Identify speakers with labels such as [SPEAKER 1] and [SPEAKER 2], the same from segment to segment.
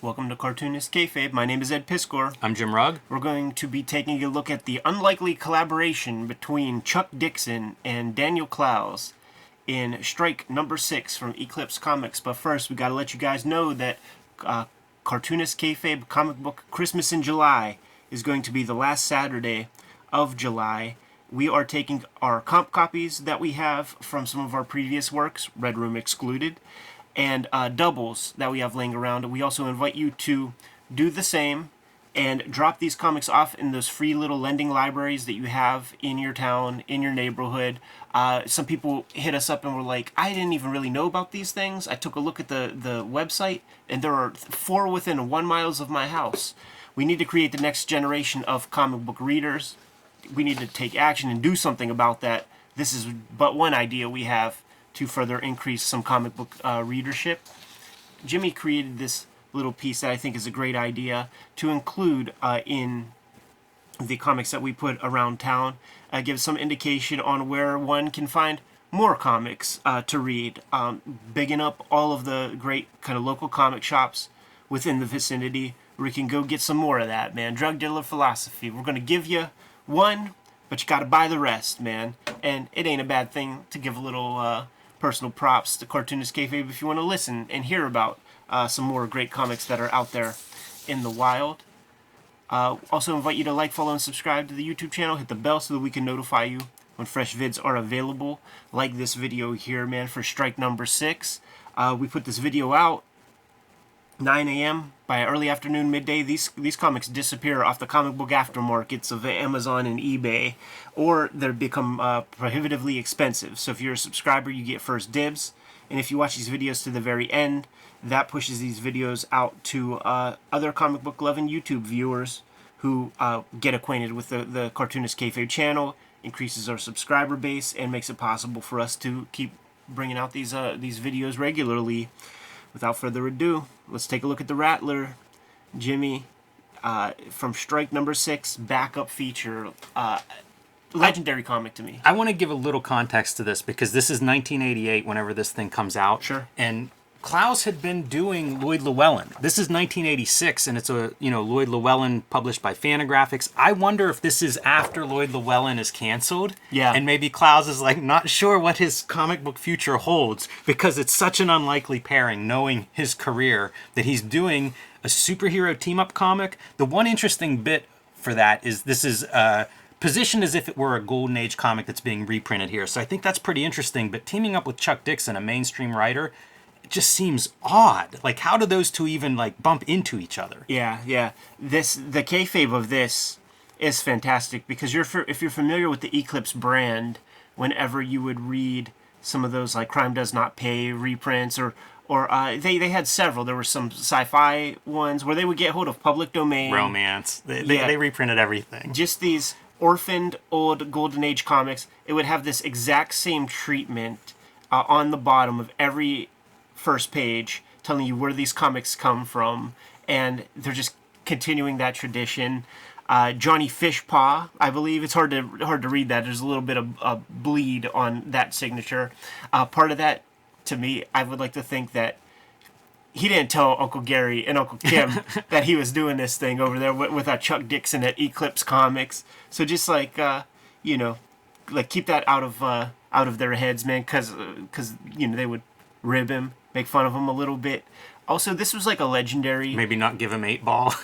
[SPEAKER 1] Welcome to Cartoonist Kayfabe. My name is Ed Piskor.
[SPEAKER 2] I'm Jim Rugg.
[SPEAKER 1] We're going to be taking a look at the unlikely collaboration between Chuck Dixon and Daniel Clowes in Strike number 6 from Eclipse Comics. But first, we got to let you guys know that Cartoonist Kayfabe comic book Christmas in July is going to be the last Saturday of July. We are taking our comp copies that we have from some of our previous works, Red Room excluded, and doubles that we have laying around. We also invite you to do the same and drop these comics off in those free little lending libraries that you have in your town, in your neighborhood. Some people hit us up and were like, I didn't even really know about these things. I took a look at the website, and there are 4 within 1 mile of my house. We need to create the next generation of comic book readers. We need to take action and do something about that. This is but one idea we have to further increase some comic book readership. Jimmy created this little piece that I think is a great idea to include in the comics that we put around town. Give some indication on where one can find more comics to read. Bigging up all of the great kind of local comic shops within the vicinity where we can go get some more of that, man. Drug dealer philosophy. We're going to give you one, but you got to buy the rest, man. And it ain't a bad thing to give a little personal props to Cartoonist Kayfabe if you want to listen and hear about some more great comics that are out there in the wild. Also invite you to like, follow, and subscribe to the YouTube channel. Hit the bell so that we can notify you when fresh vids are available. Like this video here, man, for Strike number 6. We put this video out 9 a.m. By early afternoon, midday, these comics disappear off the comic book aftermarkets of Amazon and eBay, or they become prohibitively expensive. So if you're a subscriber, you get first dibs. And if you watch these videos to the very end, that pushes these videos out to other comic book loving YouTube viewers who get acquainted with the Cartoonist Kayfabe channel, increases our subscriber base, and makes it possible for us to keep bringing out these videos regularly. Without further ado, let's take a look at the Rattler, Jimmy, from Strike number 6, backup feature. Legendary comic to me.
[SPEAKER 2] I want to give a little context to this because this is 1988 whenever this thing comes out.
[SPEAKER 1] Sure.
[SPEAKER 2] And Clowes had been doing Lloyd Llewellyn. This is 1986, and it's a Lloyd Llewellyn published by Fantagraphics. I wonder if this is after Lloyd Llewellyn is canceled.
[SPEAKER 1] Yeah.
[SPEAKER 2] And maybe Clowes is like not sure what his comic book future holds because it's such an unlikely pairing, knowing his career, that he's doing a superhero team-up comic. The one interesting bit for that is this is positioned as if it were a Golden Age comic that's being reprinted here. So I think that's pretty interesting. But teaming up with Chuck Dixon, a mainstream writer, it just seems odd. Like, how do those two even like bump into each other?
[SPEAKER 1] Yeah. The kayfabe of this is fantastic because if you're familiar with the Eclipse brand, whenever you would read some of those like Crime Does Not Pay reprints or they had several. There were some sci-fi ones where they would get hold of public domain
[SPEAKER 2] Romance. They reprinted everything.
[SPEAKER 1] Just these orphaned old Golden Age comics. It would have this exact same treatment on the bottom of every first page, telling you where these comics come from, and they're just continuing that tradition. Johnny Fishpaw, I believe. It's hard to read that. There's a little bit of bleed on that signature. Part of that, to me, I would like to think that he didn't tell Uncle Gary and Uncle Kim that he was doing this thing over there with Chuck Dixon at Eclipse Comics. So just like keep that out of their heads, man, because they would rib him, make fun of him a little bit. Also, this was like a legendary...
[SPEAKER 2] Maybe not give him 8-ball.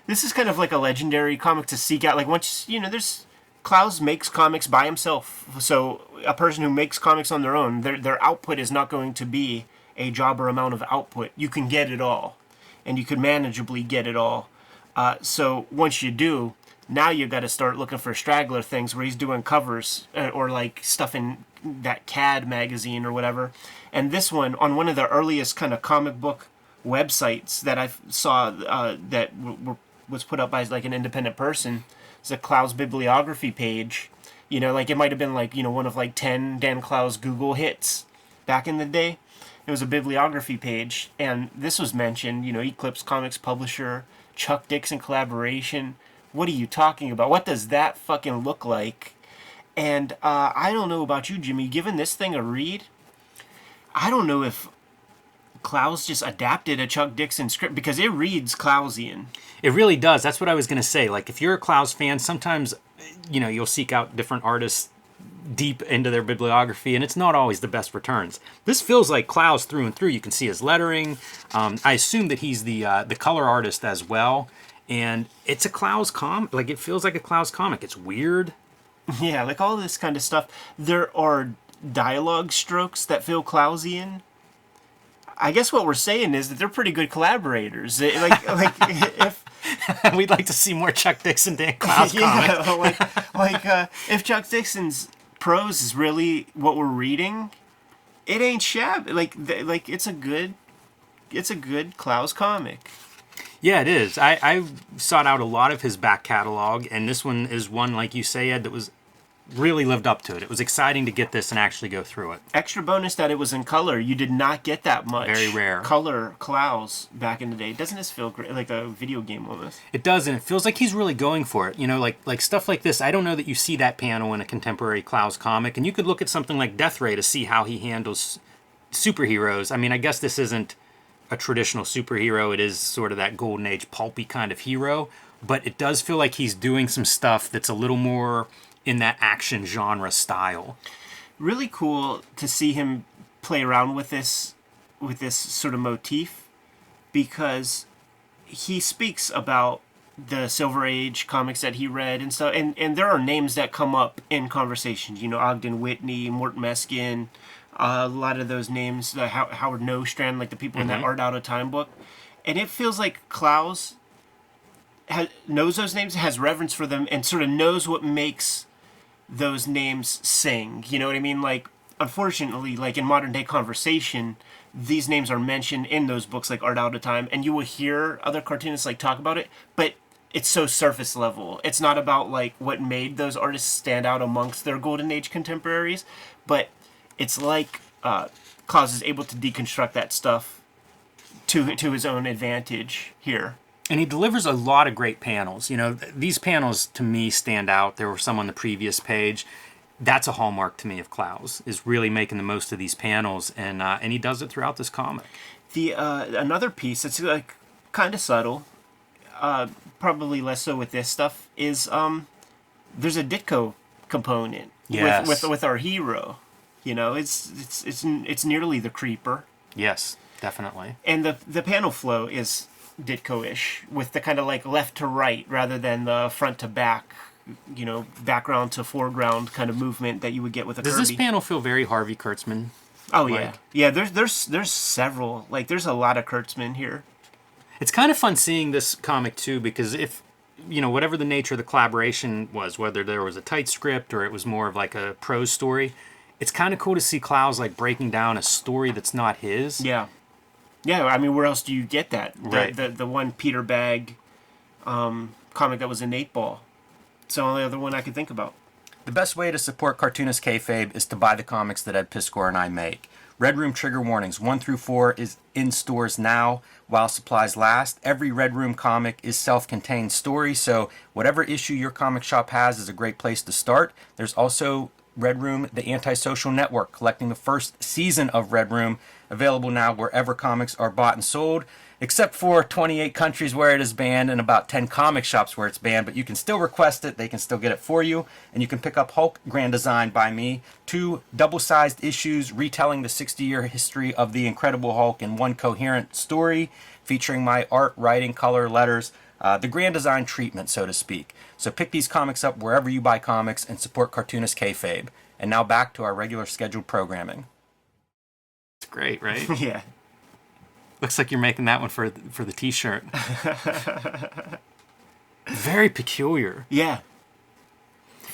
[SPEAKER 1] This is kind of like a legendary comic to seek out. Like, once, there's... Clowes makes comics by himself. So a person who makes comics on their own, their output is not going to be a jobber amount of output. You can get it all. And you can manageably get it all. So once you do, now you got to start looking for straggler things where he's doing covers or like stuff in that CAD magazine or whatever. And this one, on one of the earliest kind of comic book websites that I saw that was put up by like an independent person, it's a Clowes bibliography page. Like it might have been like, one of like 10 Dan Clowes Google hits back in the day. It was a bibliography page, and this was mentioned, Eclipse Comics publisher, Chuck Dixon collaboration. What are you talking about? What does that fucking look like? And I don't know about you, Jimmy. Given this thing a read, I don't know if Clowes just adapted a Chuck Dixon script because it reads Clowesian.
[SPEAKER 2] It really does. That's what I was going to say. Like, if you're a Clowes fan, sometimes, you'll seek out different artists deep into their bibliography, and it's not always the best returns. This feels like Clowes through and through. You can see his lettering. I assume that he's the color artist as well, and it's a Clowes comic. Like, it feels like a Clowes comic. It's weird.
[SPEAKER 1] Yeah, like all this kind of stuff. There are dialogue strokes that feel Clowesian. I guess what we're saying is that they're pretty good collaborators. If
[SPEAKER 2] We'd like to see more Chuck Dixon, Dan Clowes comics.
[SPEAKER 1] If Chuck Dixon's prose is really what we're reading, it ain't shabby. It's a good Clowes comic.
[SPEAKER 2] Yeah, it is. I sought out a lot of his back catalog, and this one is one, like you say, Ed, that was really lived up to it. It was exciting to get this and actually go through it.
[SPEAKER 1] Extra bonus that it was in color. You did not get that much.
[SPEAKER 2] Very rare.
[SPEAKER 1] Color Clowes back in the day. Doesn't this feel great, like a video game almost?
[SPEAKER 2] It does, and it feels like he's really going for it. Like stuff like this, I don't know that you see that panel in a contemporary Clowes comic, and you could look at something like Death Ray to see how he handles superheroes. I mean, I guess this isn't a traditional superhero. It is sort of that golden age pulpy kind of hero, but it does feel like he's doing some stuff that's a little more in that action genre style.
[SPEAKER 1] Really cool to see him play around with this sort of motif, because he speaks about the Silver Age comics that he read and stuff, and there are names that come up in conversations. Ogden Whitney, Mort Meskin, a lot of those names, Howard Nostrand, like the people in that Art Out of Time book, and it feels like Clowes knows those names, has reverence for them, and sort of knows what makes those names sing. You know what I mean? Like, unfortunately, like in modern day conversation, these names are mentioned in those books like Art Out of Time, and you will hear other cartoonists like talk about it, but it's so surface level. It's not about like what made those artists stand out amongst their golden age contemporaries, but it's like Clowes is able to deconstruct that stuff to his own advantage here.
[SPEAKER 2] And he delivers a lot of great panels. These panels, to me, stand out. There were some on the previous page. That's a hallmark to me of Clowes, is really making the most of these panels, and he does it throughout this comic.
[SPEAKER 1] The another piece that's like kind of subtle, probably less so with this stuff, is there's a Ditko component.
[SPEAKER 2] Yes.
[SPEAKER 1] with our hero. It's nearly the creeper.
[SPEAKER 2] Yes, definitely.
[SPEAKER 1] And the panel flow is Ditko-ish, with the kind of like left to right rather than the front to back, background to foreground kind of movement that you would get with a Kirby.
[SPEAKER 2] Does this panel feel very Harvey Kurtzman?
[SPEAKER 1] Oh, yeah. There's several. Like, there's a lot of Kurtzman here.
[SPEAKER 2] It's kind of fun seeing this comic, too, because if, whatever the nature of the collaboration was, whether there was a tight script or it was more of like a prose story, it's kind of cool to see Clowes like breaking down a story that's not his.
[SPEAKER 1] Yeah. Yeah, I mean, where else do you get that?
[SPEAKER 2] Right.
[SPEAKER 1] The one Peter Bagg comic that was in 8-Ball. It's the only other one I could think about.
[SPEAKER 3] The best way to support Cartoonist Kayfabe is to buy the comics that Ed Piskor and I make. Red Room Trigger Warnings 1 through 4 is in stores now while supplies last. Every Red Room comic is self-contained story, so whatever issue your comic shop has is a great place to start. There's also Red Room, the Antisocial Network, collecting the first season of Red Room, available now wherever comics are bought and sold, except for 28 countries where it is banned and about 10 comic shops where it's banned, but you can still request it, they can still get it for you, and you can pick up Hulk Grand Design by me, 2 double-sized issues retelling the 60-year history of the Incredible Hulk in one coherent story, featuring my art, writing, color, letters, the Grand Design treatment, so to speak. So pick these comics up wherever you buy comics and support Cartoonist Kayfabe. And now back to our regular scheduled programming.
[SPEAKER 2] It's great, right?
[SPEAKER 1] Yeah.
[SPEAKER 2] Looks like you're making that one for the t-shirt. Very peculiar.
[SPEAKER 1] Yeah.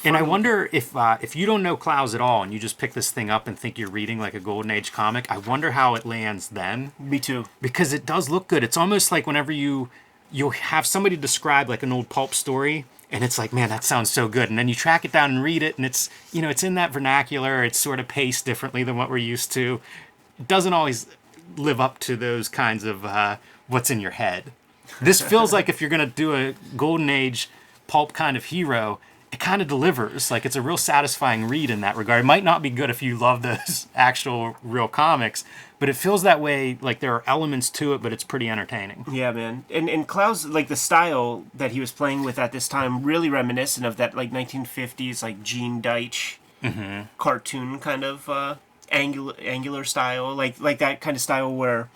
[SPEAKER 2] And I wonder if you don't know Clowes at all and you just pick this thing up and think you're reading like a Golden Age comic, I wonder how it lands then.
[SPEAKER 1] Me too.
[SPEAKER 2] Because it does look good. It's almost like whenever you'll have somebody describe like an old pulp story, and it's like, man, that sounds so good. And then you track it down and read it, and it's, it's in that vernacular. It's sort of paced differently than what we're used to. It doesn't always live up to those kinds of what's in your head. This feels like if you're going to do a Golden Age pulp kind of hero, it kind of delivers. Like, it's a real satisfying read in that regard. It might not be good if you love those actual real comics, but it feels that way. Like, there are elements to it, but it's pretty entertaining.
[SPEAKER 1] Yeah, man. And Clowes, like, the style that he was playing with at this time, really reminiscent of that, like, 1950s, like, Gene Deitch cartoon kind of angular style. Like that kind of style where,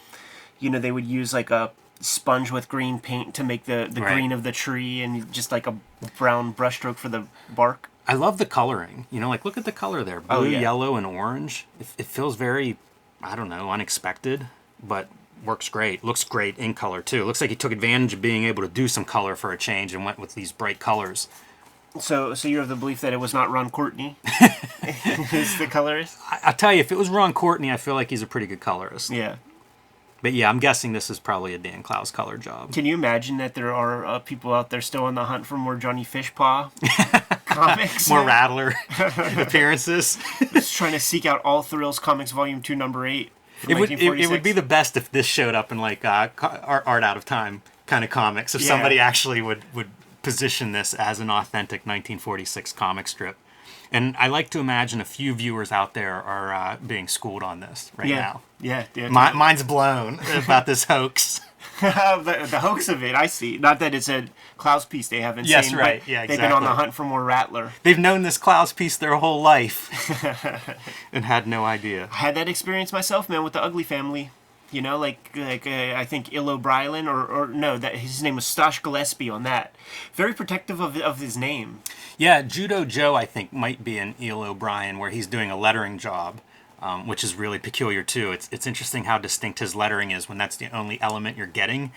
[SPEAKER 1] you know, they would use, like, a sponge with green paint to make the
[SPEAKER 2] Right.
[SPEAKER 1] green of the tree and just, like, a brown brushstroke for the bark.
[SPEAKER 2] I love the coloring. You know, like, look at the color there. Blue,
[SPEAKER 1] Oh, yeah.
[SPEAKER 2] yellow, and orange. It feels very, I don't know, unexpected, but works great. Looks great in color, too. Looks like he took advantage of being able to do some color for a change and went with these bright colors.
[SPEAKER 1] So you're of the belief that it was not Ron Courtney who's the colorist?
[SPEAKER 2] I tell you, if it was Ron Courtney, I feel like he's a pretty good colorist.
[SPEAKER 1] Yeah.
[SPEAKER 2] But yeah, I'm guessing this is probably a Dan Clowes color job.
[SPEAKER 1] Can you imagine that there are people out there still on the hunt for more Johnny Fishpaw comics?
[SPEAKER 2] More Rattler appearances.
[SPEAKER 1] Just trying to seek out All Thrills Comics Volume 2, Number 8.
[SPEAKER 2] It would be the best if this showed up in like Art Out of Time kind of comics. If
[SPEAKER 1] Yeah.
[SPEAKER 2] somebody actually would position this as an authentic 1946 comic strip. And I like to imagine a few viewers out there are being schooled on this right now.
[SPEAKER 1] Yeah.
[SPEAKER 2] Mine's blown about this hoax.
[SPEAKER 1] the hoax of it, I see. Not that it's a Clowes piece they haven't
[SPEAKER 2] Yes,
[SPEAKER 1] seen.
[SPEAKER 2] right.
[SPEAKER 1] But
[SPEAKER 2] Yeah,
[SPEAKER 1] they've been on the
[SPEAKER 2] exactly.
[SPEAKER 1] hunt for more Rattler.
[SPEAKER 2] They've known this Clowes piece their whole life and had no idea.
[SPEAKER 1] I had that experience myself, man, with the Ugly Family. You know, like I think Il O'Brien, or no, that his name was Stosh Gillespie on that. Very protective of his name.
[SPEAKER 2] Yeah, Judo Joe, I think, might be an E.L. O'Brien where he's doing a lettering job, which is really peculiar, too. It's interesting how distinct his lettering is when that's the only element you're getting.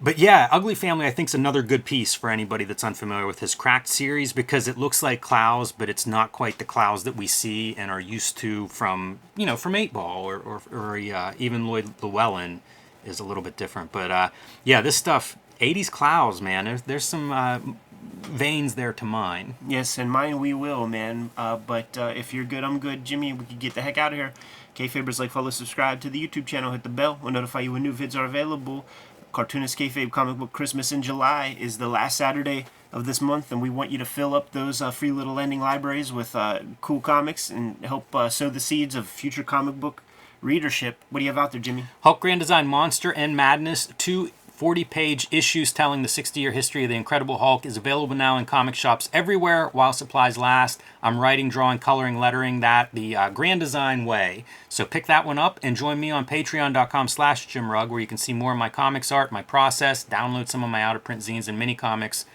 [SPEAKER 2] But yeah, Ugly Family, I think, is another good piece for anybody that's unfamiliar with his Cracked series because it looks like Clowes, but it's not quite the Clowes that we see and are used to from 8 Ball or even Lloyd Llewellyn is a little bit different. But yeah, this stuff, 80s Clowes, man, there's some veins there to mine.
[SPEAKER 1] Yes, and mine we will, man. But if you're good, I'm good. Jimmy, we can get the heck out of here. Kayfabers, like, follow, subscribe to the YouTube channel, hit the bell. We'll notify you when new vids are available. Cartoonist Kayfabe Comic Book Christmas in July is the last Saturday of this month, and we want you to fill up those free little lending libraries with cool comics and help sow the seeds of future comic book readership. What do you have out there, Jimmy?
[SPEAKER 2] Hulk Grand Design Monster and Madness, 2 40-page issues telling the 60-year history of the Incredible Hulk is available now in comic shops everywhere while supplies last. I'm writing, drawing, coloring, lettering that the Grand Design way. So pick that one up and join me on patreon.com/JimRugg where you can see more of my comics art, my process, download some of my out-of-print zines and mini comics.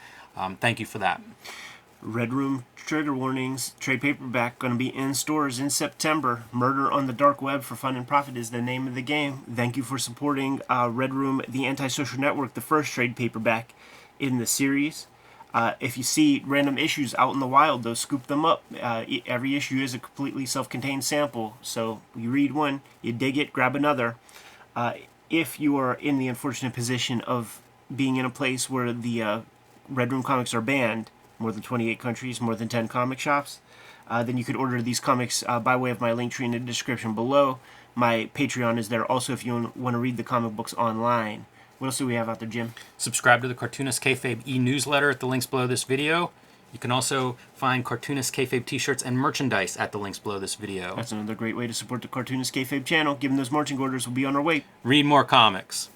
[SPEAKER 2] Thank you for that.
[SPEAKER 1] Red Room Trigger Warnings, trade paperback, going to be in stores in September. Murder on the Dark Web for Fun and Profit is the name of the game. Thank you for supporting Red Room, the Antisocial Network, the first trade paperback in the series. If you see random issues out in the wild, though, scoop them up. Every issue is a completely self-contained sample, so you read one, you dig it, grab another. If you are in the unfortunate position of being in a place where the Red Room comics are banned, more than 28 countries, more than 10 comic shops, then you could order these comics by way of my link tree in the description below. My Patreon is there also if you want to read the comic books online. What else do we have out there, Jim?
[SPEAKER 2] Subscribe to the Cartoonist Kayfabe e-newsletter at the links below this video. You can also find Cartoonist Kayfabe t-shirts and merchandise at the links below this video.
[SPEAKER 1] That's another great way to support the Cartoonist Kayfabe channel. Given those marching orders, will be on our way.
[SPEAKER 2] Read more comics.